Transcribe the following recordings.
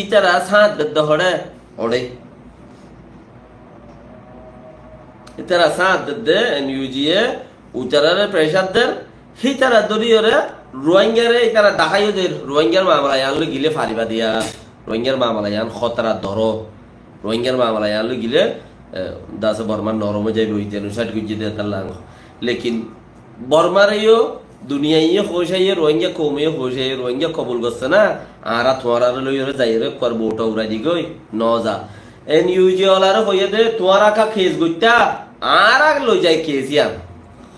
ইতারা সাত বেদ্দ হড়ে ওড়ে ইতারা সাত বেদ্দে এনইউজিএ উচারারে প্রেসারদের হিতারা দরিয়রে রোহিঙ্গারে ইতারা ডাকাইও দের রোহিঙ্গার মামলা আনলো গিলে ফারিবা দিয়া রোহিঙ্গার মামলা আন খতরা ধরো রোহিঙ্গার মামলা আনলো গিলে দাস বর্মার নরমে যাইবে হইতে সাইড গুজি দিয়ে তার লাং লেকিন বর্মারেও দুনিয়াইয়ে হোসাইয়ে রোহিঙ্গা কমে হোসাইয়ে রোহিঙ্গা কবুল করছে না আরা তোমারা লইরে যাইরে করবো ওটা উড়াই দি গই ন যা এনইউজি ওলারে হইয়ে দে তোমারা কা খেস গইতা আরা লই যাই কেসিয়াম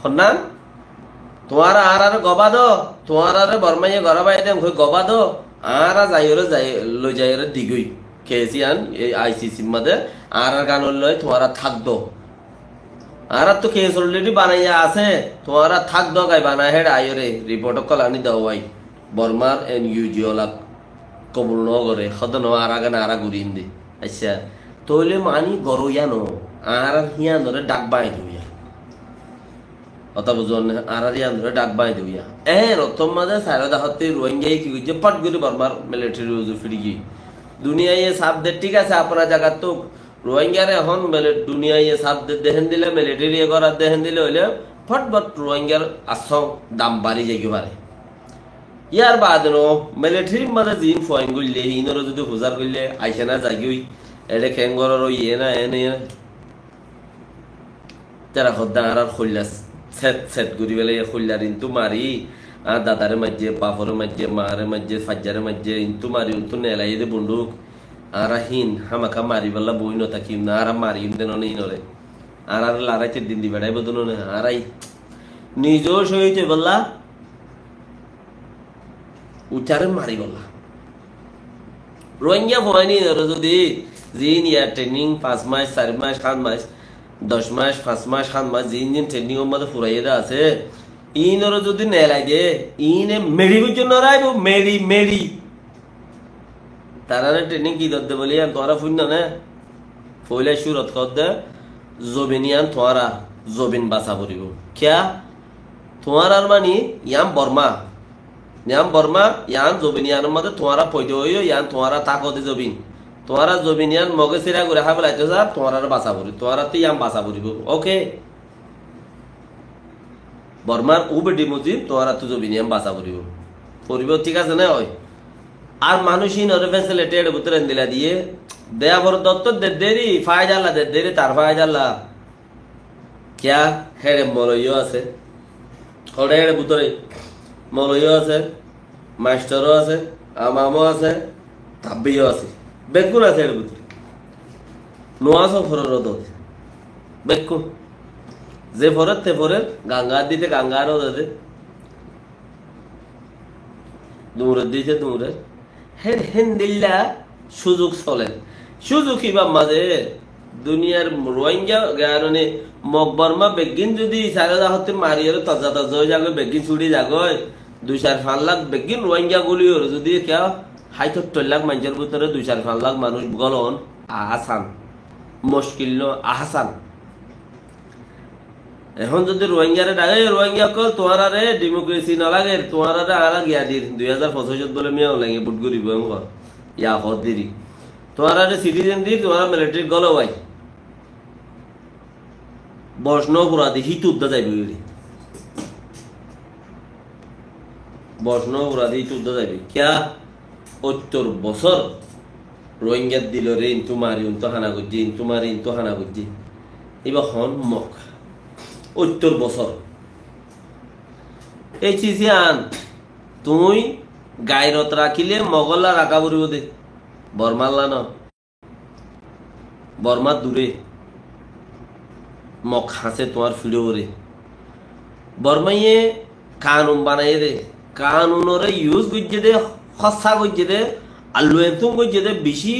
হন্না তোমারা আর গবা দো তোমার বর্মাইয়ে গড়া বাই দেম গবা দো আর যাইরে যাই লই যাইরে দিগই কেসিয়ান এই আইসিসি মধ্যে আর গান লই তোমারা থাকদো আর তো কেস অলরেডি বানাইয়া আছে তোমারা থাকদো গাই বানাই হেড আইরে রিপোর্ট কলানি দাও ভাই বর্মার এনইউজি ওলা কবুল ন করে খদন আর গান আর গুরিন দি আচ্ছা তোলে মানি গরইয়ানো আর হিয়া ধরে ডাক বাই দিয়া কথা বুঝুন আর হিয়া ধরে ডাক বাই দিয়া রতম মাঝে সারা দাহতে রোহিঙ্গা কি কইছে পট করে বর্মার মিলিটারি উজু ফিরি গই দুনিয়ায় সাপ দে ঠিক আছে আপনার জায়গা তো রোহিঙ্গারে এখন দুনিয়ায় সাপ দে দেখেন দিলে মিলিটারি করার দেখেন দিলে হইলে ফটফট রোহিঙ্গার আসং দাম বাড়ি যাইতে পারে ইয়ার বাদ নো মিলিটারি মানে জিন ফয়েন গইলে ইনর যদি হুজার গইলে আইসে না জাগিই এডে খেঙ্গরর ইয়ে না এনে তারা খদ্দা আর খইলাস সেট সেট গুরি বেলে খইলার ইন্তু মারি আর দাদারে মাঝে বাপরে মাঝে মারে মাঝে ফাজ্জারে মাঝে ইন্তু মারি ইন্তু নেলাই দে বন্দুক আর হিন হামাকা মারি বল্লা বই নতাকিম না আর মারি দেন নেই নরে আর লারাইতে দিন দি বেড়াই বদন না আরাই নিজও সইতে বললা উচারে মারি বললা রোহিঙ্গা ভয়নি যদি জিন ইয়া ট্রেনিং 5 মাস 4 মাস 7 মাস 10 মাস 5 মাস 7 মাস জিন ট্রেনিং মধ্যে ফুরাইয়া আছে ইনর যদি নেলাই দে ইনে মেরি বুঝন রাইব মেরি মেরি তারা ট্রেনিং কি দতে বলি আর তোরা ফুন না ফইলা সুরত কর দে জবিনিয়ান তোরা জবিন বাসা পড়িব কিয়া তোরার মানি ইয়াম বর্মা ইয়ান জবিনিয়ান মধ্যে তোরা পয়দে হইও ইয়ান তোরা তাকতে জবিন তোরা জবিনিয়ান মগে সিরা করে হাবলাইতে যা তোরার বাসা পড়ি তোরা তো ইয়াম বাসা পড়িব ওকে বর্মার উবেডি মুজি তোরা তো জবিনিয়াম বাসা পড়িব ঠিক আছে না হয় আর মানুষই নরে ফেসিলিটি এর ভিতরে দিলা দিয়ে দেয়া বড় দত্ত দে দেরি ফায়দাল্লা দে দেরি তার ফায়দাল্লা কিয়া হেরে মলইও আছে হড়ে এর ভিতরে মলইও আছে মাস্টারও আছে আমামও আছে তাব্বিও আছে বেগুন আছে এর ভিতরে নোয়াসও ফরর দত বেগুন যে ফরত তে ফরের গঙ্গা দিতে গঙ্গারও দে দূরে দিতে দূরে হেন হেন দিল্লা সুযোগ চলে সুযোগ কিবা মাঝে দুনিয়ার রোহিঙ্গা গারণে মকবর্মা বেগিন যদি সারা হতে মারিয়ে তাজা তাজা হয়ে যাবে বেগিন ছুটি যাগয় 2-4 লাখ বেগিন রোহিঙ্গা গুলি যদি কেউ 70 লাখ মানুষের ভিতরে 2-4 লাখ মানুষ গলন আসান মুশকিল ন আহসান এখন যদি রোহিঙ্গারে ডাকে রোহিঙ্গা কল তোমার আরে ডেমোক্রেসি নালাগে তোমার আরে আরা গিয়া দির 2025 বলে মিয়া লাগে বুট করিব ইয়া হদ দিরি তোমার আরে সিটিজেন দি তোমার মিলিটারি গলো ভাই বসনো পুরা দি হিত উদ্দা যাইবে বসনো পুরা দি হিত উদ্দা যাইবে কিয়া 70 বছর রোহিঙ্গা দিল রে ইন্তু মারি ইন্তু হানা গজি ইন্তু মারি ইন্তু হানা গজি এবার হন মক 70 বছর এই চিজিয়ান তুই গায়রত রাখিলে মগল্লা রাখা পড়িব দে বর্মাল্লা ন বর্মা দূরে মক হাসে তোমার ফিরে ওরে বর্মাইয়ে কানুন বানাইয়ে দে কানুনরে ইউজ করছে দে খসা করছে দে আলু এতুম করছে দে বেশি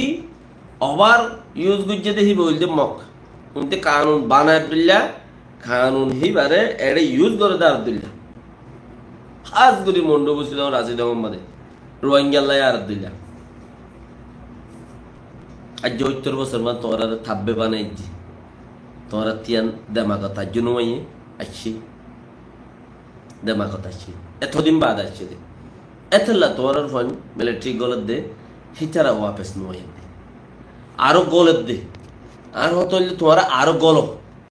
ওভার ইউজ করছে দে হি বলতে মক কিন্তু কানুন বানায় দিল্লা কানুন হিবারে এড়ে ইউজ করে দে আব্দুল্লাহ খাস করে মন্ডু বসছিল রাশিদ আহমদে রোহিঙ্গাল্লাই আব্দুল্লাহ আজ 70 বছর মান তোরা থাকবে বানাইছি তোরা তিয়ান দেমা কথা জুনুমাইয়ে আসছি দেমা কথা আসছি এতদিন বাদ আসছে দে এতলা তোরার ফোন মিলিটারি গলত দে হিতারা ওয়াপেস নয় আরো গলত দে আর হতো তোমার আরো গল